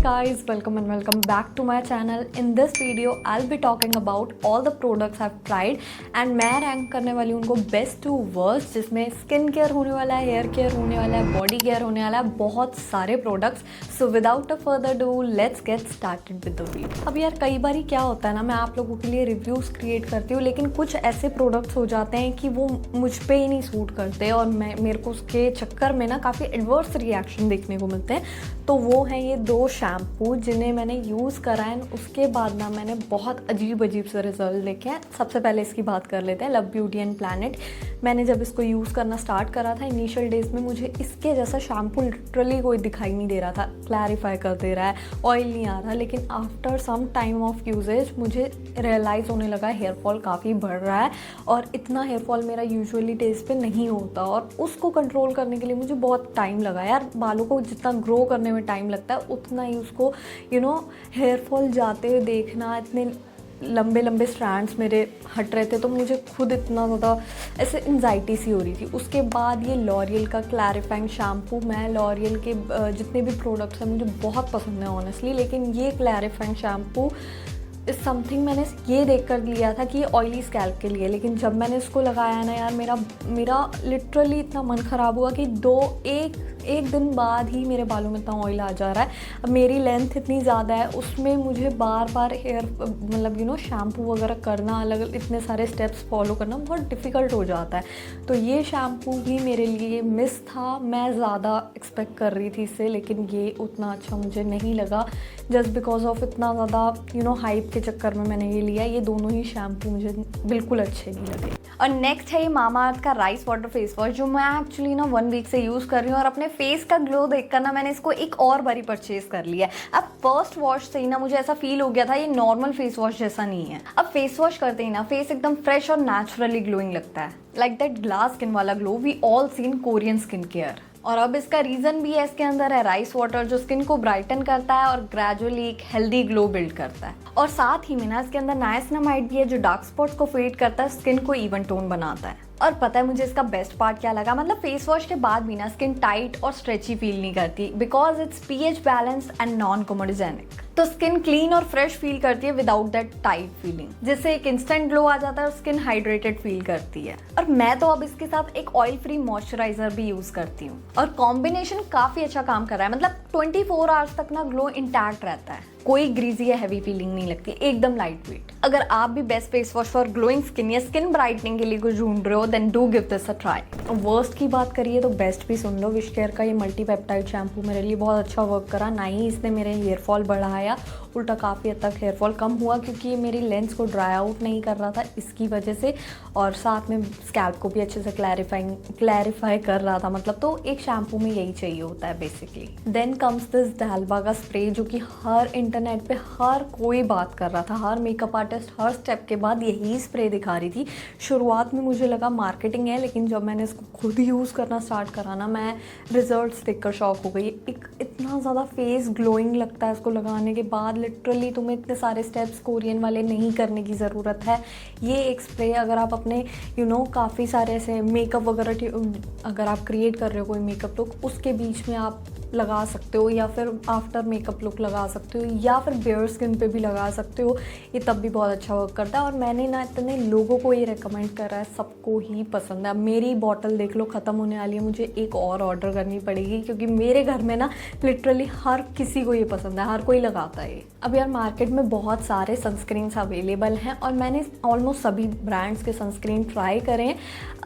guys, welcome and welcome back to my channel. In this video I'll be talking about all the products I've tried and मैं rank करने वाली हूँ उनको best to worst, जिसमें skin care होने वाला है, हेयर केयर होने वाला है, बॉडी केयर होने वाला है, बहुत सारे products. So without a further do let's get started with the video. अब यार कई बार क्या होता है ना, मैं आप लोगों के लिए रिव्यूज़ क्रिएट करती हूँ लेकिन कुछ ऐसे प्रोडक्ट्स हो जाते हैं कि वो मुझ पे ही नहीं सूट करते और मेरे को उसके चक्कर में ना काफ़ी एडवर्स रिएक्शन देखने को मिलते हैं. तो वो हैं ये दो शैम्पू जिन्हें मैंने यूज़ करा है. उसके बाद ना मैंने बहुत अजीब से रिजल्ट देखे हैं. सबसे पहले इसकी बात कर लेते हैं, लव ब्यूटी एंड प्लैनेट. मैंने जब इसको यूज़ करना स्टार्ट करा था इनिशियल डेज में, मुझे इसके जैसा शैम्पू लिटरली कोई दिखाई नहीं दे रहा था. क्लैरिफाई कर दे रहा है, ऑयल नहीं आ रहा, लेकिन after some time of usages मुझे रियलाइज़ होने लगा हेयर फॉल काफ़ी बढ़ रहा है और इतना हेयर फॉल मेरा यूजुअली डेज पे नहीं होता. और उसको कंट्रोल करने के लिए मुझे बहुत टाइम लगा. यार बालों को जितना ग्रो करने में टाइम लगता है उतना ही उसको हेयर फॉल जाते हुए देखना, इतने लंबे स्ट्रैंड्स मेरे हट रहे थे तो मुझे खुद इतना ज़्यादा ऐसे एंजाइटी सी हो रही थी. उसके बाद ये लॉरियल का क्लैरिफाइंग शैम्पू, मैं लॉरियल के जितने भी प्रोडक्ट्स हैं मुझे बहुत पसंद है ऑनेस्टली, लेकिन ये क्लैरिफाइंग शैम्पू इस समथिंग मैंने ये देख कर लिया था कि ये ऑयली स्कैल्प के लिए. लेकिन जब मैंने इसको लगाया ना यार, मेरा लिटरली इतना मन ख़राब हुआ कि एक दिन बाद ही मेरे बालों में इतना ऑयल आ जा रहा है. अब मेरी लेंथ इतनी ज़्यादा है, उसमें मुझे बार हेयर शैम्पू वगैरह करना, अलग इतने सारे स्टेप्स फॉलो करना बहुत डिफ़िकल्ट हो जाता है. तो ये शैम्पू भी मेरे लिए मिस था. मैं ज़्यादा एक्सपेक्ट कर रही थी इससे, लेकिन ये उतना अच्छा मुझे नहीं लगा. जस्ट बिकॉज ऑफ इतना ज़्यादा हाइप के चक्कर में मैंने ये लिया. ये दोनों ही शैम्पू मुझे बिल्कुल अच्छे नहीं लगे. और नेक्स्ट है ये मामाअर्थ का राइस वाटर फेस वॉश, जो मैं एक्चुअली 1 वीक से यूज़ कर रही हूँ और अपने फेस का ग्लो देखकर ना मैंने इसको एक और बारी परचेज कर लिया. अब फर्स्ट वॉश से ही ना मुझे ऐसा फील हो गया था ये नॉर्मल फेस वॉश जैसा नहीं है. अब फेस वॉश करते ही ना फेस एकदम फ्रेश और नेचुरली ग्लोइंग लगता है, लाइक दैट ग्लास स्किन वाला glow we all seen Korean skin care. और अब इसका रीज़न भी है, इसके अंदर है राइस वाटर जो स्किन को ब्राइटन करता है और ग्रेजुअली एक हेल्दी ग्लो बिल्ड करता है. और साथ ही में ना इसके अंदर नाइसिनामाइड भी है जो डार्क स्पॉट्स को फेड करता है, स्किन को इवन टोन बनाता है. और पता है मुझे इसका बेस्ट पार्ट क्या लगा, मतलब फेस वॉश के बाद भी ना स्किन टाइट और स्ट्रेची फील नहीं करती because it's pH balanced and non comedogenic. तो स्किन क्लीन और फ्रेश फील करती है विदाउट दैट टाइट फीलिंग, जिससे एक इंस्टेंट ग्लो आ जाता है और स्किन हाइड्रेटेड फील करती है. और मैं तो अब इसके साथ एक ऑयल फ्री मॉइस्चराइजर भी यूज करती हूँ और कॉम्बिनेशन काफी अच्छा काम कर रहा है. मतलब 24 आवर्स तक ना ग्लो इंटैक्ट रहता है, कोई ग्रीजी या हैवी फीलिंग नहीं लगती, एकदम लाइट वेट. अगर आप भी best face wash for glowing skin या स्किन ब्राइटनिंग के लिए कुछ ढूंढ रहे हो then do give this a try. Worst की बात करिए तो बेस्ट भी सुन लो. विश केयर का ये मल्टी पेप्टाइड शैम्पू मेरे लिए बहुत अच्छा वर्क करा. ना ही इसने मेरे हेयर फॉल बढ़ाया, उल्टा काफ़ी हद तक हेयर फॉल कम हुआ क्योंकि ये मेरी लेंस को ड्राई आउट नहीं कर रहा था इसकी वजह से, और साथ में स्कैल्प को भी अच्छे से क्लैरिफाई कर रहा था. मतलब तो एक शैम्पू में यही चाहिए होता है बेसिकली. देन कम्स दिस डैल्बा का स्प्रे जो कि हर इंटरनेट पे हर कोई बात कर रहा था, हर मेकअप आर्टिस्ट हर स्टेप के बाद यही स्प्रे दिखा रही थी. शुरुआत में मुझे लगा मार्केटिंग है, लेकिन जब मैंने इसको खुद यूज़ करना स्टार्ट करा ना, मैं रिजल्ट्स देखकर शॉक हो गई. एक इतना ज़्यादा फेस ग्लोइंग लगता है इसको लगाने के बाद. लिटरली तुम्हें इतने सारे स्टेप्स कोरियन वाले नहीं करने की ज़रूरत है. ये एक स्प्रे अगर आप अपने काफ़ी सारे ऐसे मेकअप वगैरह अगर आप क्रिएट कर रहे हो कोई मेकअप लुक, उसके बीच में आप लगा सकते हो, या फिर आफ्टर मेकअप लुक लगा सकते हो, या फिर बेयर स्किन पे भी लगा सकते हो. ये तब भी बहुत अच्छा वर्क करता है और मैंने ना इतने लोगों को ये रेकमेंड करा है, सबको ही पसंद है. अब मेरी बॉटल देख लो ख़त्म होने वाली है, मुझे एक और ऑर्डर करनी पड़ेगी क्योंकि मेरे घर में ना लिटरली हर किसी को ये पसंद है, हर कोई लगाता है ये. अब यार मार्केट में बहुत सारे सनस्क्रीन्स अवेलेबल हैं और मैंने ऑलमोस्ट सभी ब्रांड्स के सनस्क्रीन ट्राई करें.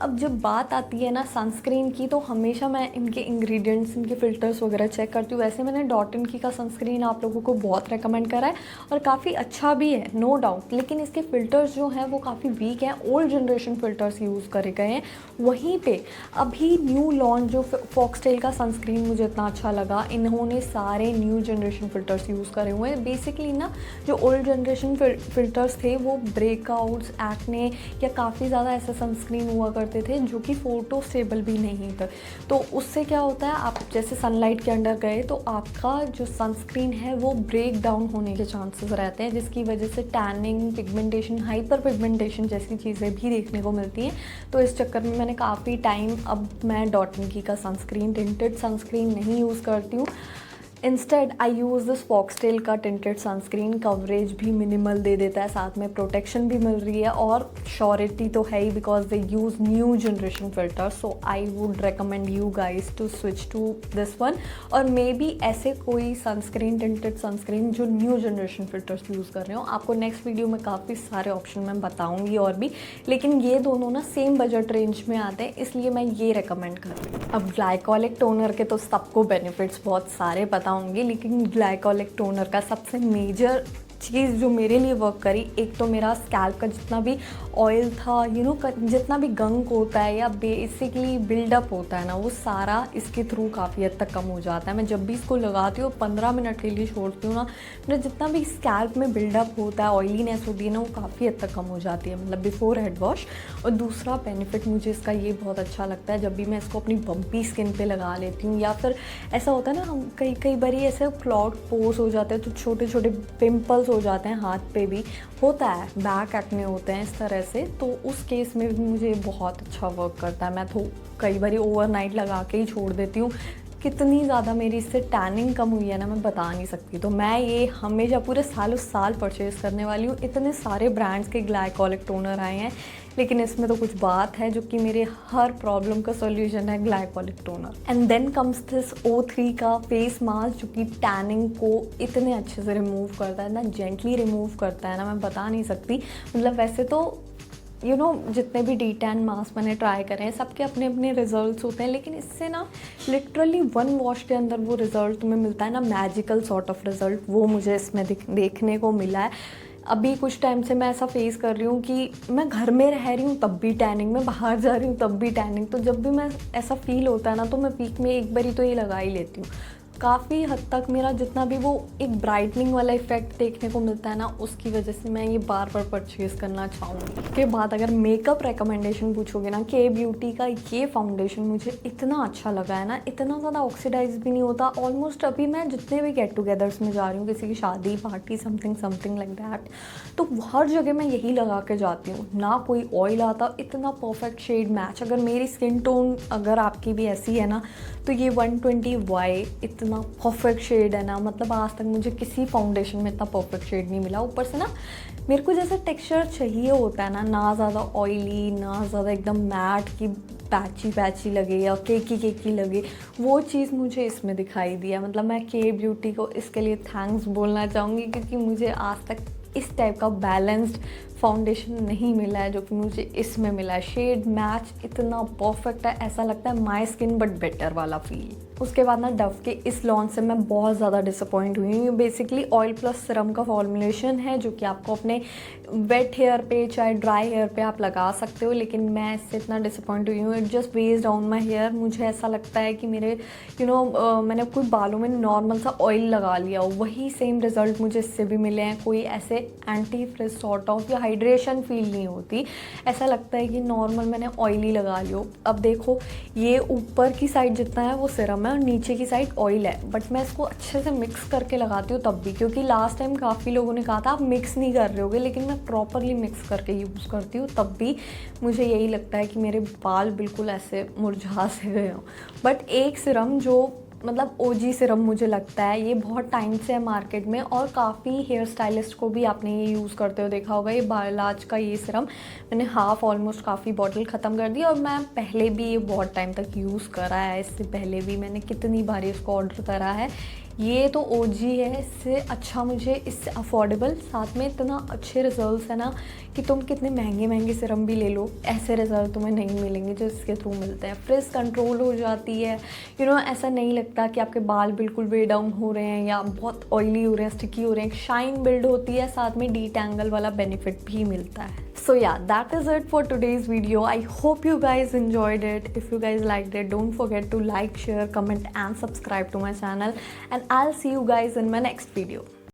अब जब बात आती है ना सनस्क्रीन की, तो हमेशा मैं इनके इंग्रेडिएंट्स, इनके फ़िल्टर्स वगैरह चेक करती हूँ. वैसे मैंने डॉट एंड की का सनस्क्रीन आप लोगों को बहुत रेकमेंड करा है और काफ़ी अच्छा भी है, नो डाउट, लेकिन इसके फ़िल्टर्स जो हैं वो काफ़ी वीक हैं. ओल्ड जनरेशन फ़िल्टर्स यूज़ करे गए हैं. वहीं पे अभी न्यू लॉन्च जो फॉक्सटेल का सनस्क्रीन मुझे इतना अच्छा लगा, इन्होंने सारे न्यू जनरेशन फ़िल्टर्स यूज़ करे हुए हैं. बेसिकली ना जो ओल्ड जनरेशन फ़िल्टर्स थे वो ब्रेकआउट्स, एक्ने या काफ़ी ज़्यादा ऐसे सनस्क्रीन हुआ करते थे जो कि फ़ोटो स्टेबल भी नहीं थे. तो उससे क्या होता है, आप जैसे सनलाइट के अंडर गए तो आपका जो सनस्क्रीन है वो ब्रेक डाउन होने के चांसेस रहते हैं, जिसकी वजह से टैनिंग, पिगमेंटेशन, हाइपर पिगमेंटेशन जैसी चीज़ें भी देखने को मिलती हैं. तो इस चक्कर में मैंने काफ़ी टाइम, अब मैं डॉट एंड की का सनस्क्रीन, टिंटेड सनस्क्रीन नहीं यूज़ करती हूँ. Instead I use this foxtail का टिंटेड सनस्क्रीन। कवरेज भी मिनिमल दे देता है, साथ में प्रोटेक्शन भी मिल रही है और श्योरिटी तो है ही because they use new generation filter. So I would recommend you guys to switch to this one, और मे बी ऐसे कोई सनस्क्रीन, टिंटेड सनस्क्रीन जो न्यू जनरेशन फिल्टर्स यूज़ कर रहे हो। आपको नेक्स्ट वीडियो में काफ़ी सारे ऑप्शन मैं बताऊँगी और भी, लेकिन ये दोनों ना सेम बजट रेंज में आते हैं, इसलिए मैं ये रिकमेंड कर रही हूँ। अब ग्लाइकोलिक टोनर के तो सबको बेनिफिट्स बहुत सारे पता होंगे, लेकिन ग्लाइकोलिक टोनर का सबसे मेजर चीज़ जो मेरे लिए वर्क करी, एक तो मेरा स्कैल्प का जितना भी ऑयल था, जितना भी गंक होता है या बेसिकली बिल्डअप होता है ना, वो सारा इसके थ्रू काफ़ी हद तक कम हो जाता है। मैं जब भी इसको लगाती हूँ 15 मिनट के लिए छोड़ती हूँ ना, मेरा जितना भी स्कैल्प में बिल्डअप होता है, ऑयलीनेस होती है ना, वो काफ़ी हद तक कम हो जाती है, मतलब बिफोर हेड वॉश। और दूसरा बेनिफिट मुझे इसका ये बहुत अच्छा लगता है, जब भी मैं इसको अपनी बम्पी स्किन पे लगा लेती हूँ, या फिर ऐसा होता है ना, हम कई बार ऐसे क्लॉट पोर्स हो जाते हैं, तो छोटे छोटे पिंपल्स हो जाते हैं, हाथ पे भी होता है, बैक एक्ने होते हैं इस तरह से, तो उस केस में भी मुझे बहुत अच्छा वर्क करता है। मैं तो कई बार ओवरनाइट लगा के ही छोड़ देती हूँ। कितनी ज़्यादा मेरी इससे टैनिंग कम हुई है ना, मैं बता नहीं सकती। तो मैं ये हमेशा पूरे सालों साल परचेज़ करने वाली हूँ। इतने सारे ब्रांड्स के ग्लाइकोलिक टोनर आए हैं, लेकिन इसमें तो कुछ बात है जो कि मेरे हर प्रॉब्लम का सॉल्यूशन है, glycolic toner. And then comes this O3 का फेस मास्क, जो कि टैनिंग को इतने अच्छे से रिमूव करता है ना, जेंटली रिमूव करता है ना, मैं बता नहीं सकती। मतलब वैसे तो जितने भी डी टैन मास्क मैंने ट्राई करे हैं, सबके अपने अपने रिजल्ट्स होते हैं, लेकिन इससे ना लिटरली 1 वॉश के अंदर वो रिज़ल्ट तुम्हें मिलता है ना, मैजिकल सॉर्ट ऑफ रिज़ल्ट, वो मुझे इसमें देखने को मिला है। अभी कुछ टाइम से मैं ऐसा फेस कर रही हूँ कि मैं घर में रह रही हूँ तब भी टैनिंग, मैं बाहर जा रही हूँ तब भी टैनिंग। तो जब भी मैं ऐसा फील होता है ना, तो मैं वीक में एक बारी तो ये लगा ही लेती हूँ। काफ़ी हद तक मेरा जितना भी वो एक ब्राइटनिंग वाला इफेक्ट देखने को मिलता है ना, उसकी वजह से मैं ये बार बार परचेज़ करना चाहूँगी। उसके बाद अगर मेकअप रिकमेंडेशन पूछोगे ना, के ब्यूटी का ये फाउंडेशन मुझे इतना अच्छा लगा है ना, इतना ज़्यादा ऑक्सीडाइज भी नहीं होता। ऑलमोस्ट अभी मैं जितने भी गेट टुगेदर्स में जा रही हूँ, किसी की शादी पार्टी समथिंग लाइक दैट, तो हर जगह मैं यही लगा के जाती हूँ, ना कोई ऑयल आता, इतना परफेक्ट शेड मैच। अगर मेरी स्किन टोन अगर आपकी भी ऐसी है ना, तो ये 120Y इतना परफेक्ट शेड है ना, मतलब आज तक मुझे किसी फाउंडेशन में इतना परफेक्ट शेड नहीं मिला। ऊपर से ना मेरे को जैसा टेक्सचर चाहिए होता है ना ज़्यादा ऑयली, ना ज़्यादा एकदम मैट की पैची लगे या केकी लगे, वो चीज़ मुझे इसमें दिखाई दिया। मतलब मैं के ब्यूटी को इसके लिए थैंक्स बोलना चाहूँगी, क्योंकि मुझे आज तक इस टाइप का बैलेंस्ड फाउंडेशन नहीं मिला है जो कि मुझे इसमें मिला है। शेड मैच इतना परफेक्ट है, ऐसा लगता है माय स्किन बट बेटर वाला फील। उसके बाद ना डव के इस लॉन्च से मैं बहुत ज़्यादा डिसअपॉइंट हुई हूँ। ये बेसिकली ऑयल प्लस सिरम का फॉर्मुलेशन है, जो कि आपको अपने वेट हेयर पे चाहे ड्राई हेयर पे आप लगा सकते हो, लेकिन मैं इससे इतना डिसअपॉइंट हुई हूँ। It just weighs down my hair. मुझे ऐसा लगता है कि मेरे मैंने कोई बालों में नॉर्मल सा ऑयल लगा लिया हो, वही सेम रिजल्ट मुझे इससे भी मिले हैं। कोई ऐसे एंटी फ्रिज सॉर्ट ऑफ या हाइड्रेशन फील नहीं होती, ऐसा लगता है कि नॉर्मल मैंने ऑयली लगा लियो। अब देखो, ये ऊपर की साइड जितना है वो सिरम है और नीचे की साइड ऑयल है, बट मैं इसको अच्छे से मिक्स करके लगाती हूँ तब भी, क्योंकि लास्ट टाइम काफ़ी लोगों ने कहा था आप मिक्स नहीं कर रहे होगे, लेकिन मैं प्रॉपरली मिक्स करके यूज़ करती हूँ, तब भी मुझे यही लगता है कि मेरे बाल बिल्कुल ऐसे मुरझा से गए हों। बट एक सिरम जो मतलब OG सिरम मुझे लगता है, ये बहुत टाइम से है मार्केट में और काफ़ी हेयर स्टाइलिस्ट को भी आपने ये यूज़ करते हुए देखा होगा। ये बालाज का ये सिरम मैंने हाफ ऑलमोस्ट काफ़ी बॉटल ख़त्म कर दी और मैं पहले भी ये बहुत टाइम तक यूज़ करा है। इससे पहले भी मैंने कितनी बार इसको ऑर्डर करा है। ये तो OG है, इससे अच्छा मुझे इससे अफोर्डेबल, साथ में इतना अच्छे रिजल्ट्स है ना कि तुम कितने महंगे महंगे सिरम भी ले लो, ऐसे रिजल्ट तुम्हें नहीं मिलेंगे जो इसके थ्रू मिलते हैं। फ्रिज कंट्रोल हो जाती है, ऐसा नहीं लगता कि आपके बाल बिल्कुल वे डाउन हो रहे हैं या बहुत ऑयली हो रहे हैं, स्टिकी हो रहे हैं। शाइन बिल्ड होती है, साथ में डीटैंगल वाला बेनिफिट भी मिलता है। So yeah, that is it for today's video. I hope you guys enjoyed it. If you guys liked it, don't forget to like, share, comment and subscribe to my channel, and I'll see you guys in my next video.